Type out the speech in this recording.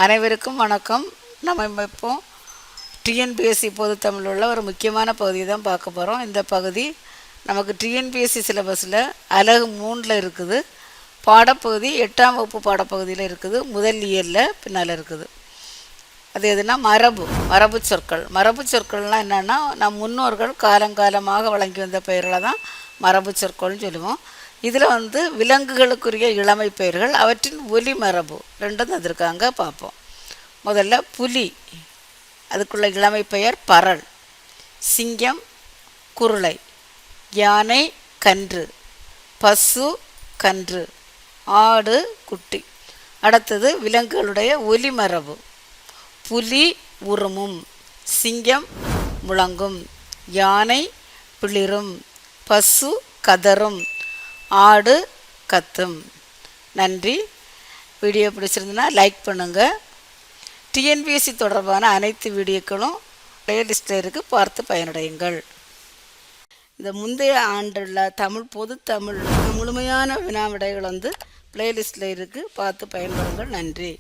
அனைவருக்கும் வணக்கம். நம்ம இப்போ டிஎன்பிஎஸ்சி பொது தமிழ் உள்ள ஒரு முக்கியமான பகுதி தான் பார்க்க போகிறோம். இந்த பகுதி நமக்கு டிஎன்பிஎஸ்சி சிலபஸில் அலகு 3ல் இருக்குது. பாடப்பகுதி 8ஆம் வகுப்பு பாடப்பகுதியில் இருக்குது. முதல் இயலில் பின்னால் இருக்குது. அது எதுனா மரபு சொற்கள். மரபு சொற்கள்னால் என்னென்னா, நம் முன்னோர்கள் காலங்காலமாக வழங்கி வந்த பெயர்களை தான் மரபு சொற்கள்னு சொல்லுவோம். இதில் விலங்குகளுக்குரிய இளமை பெயர்கள், அவற்றின் ஒலி மரபு ரெண்டும் தந்திருக்காங்க, பார்ப்போம். முதல்ல புலி, அதுக்குள்ள இளமை பெயர் பறல். சிங்கம் குருளை. யானை கன்று. பசு கன்று. ஆடு குட்டி. அடுத்தது விலங்குகளுடைய ஒலி மரபு. புலி உருமும். சிங்கம் முழங்கும். யானை பிளிரும். பசு கதரும். ஆடு கத்தும். நன்றி. வீடியோ பிடிச்சிருந்துன்னா லைக் பண்ணுங்கள். டிஎன்பிஎஸ்சி தொடர்பான அனைத்து வீடியோக்களும் பிளேலிஸ்ட்டில் இருக்குது, பார்த்து பயனடையுங்கள். இந்த முந்தைய ஆண்டுள்ள தமிழ் பொது தமிழ் முழுமையான வினா விடைகள் பிளேலிஸ்ட்டில் இருக்குது, பார்த்து பயன்படுங்கள். நன்றி.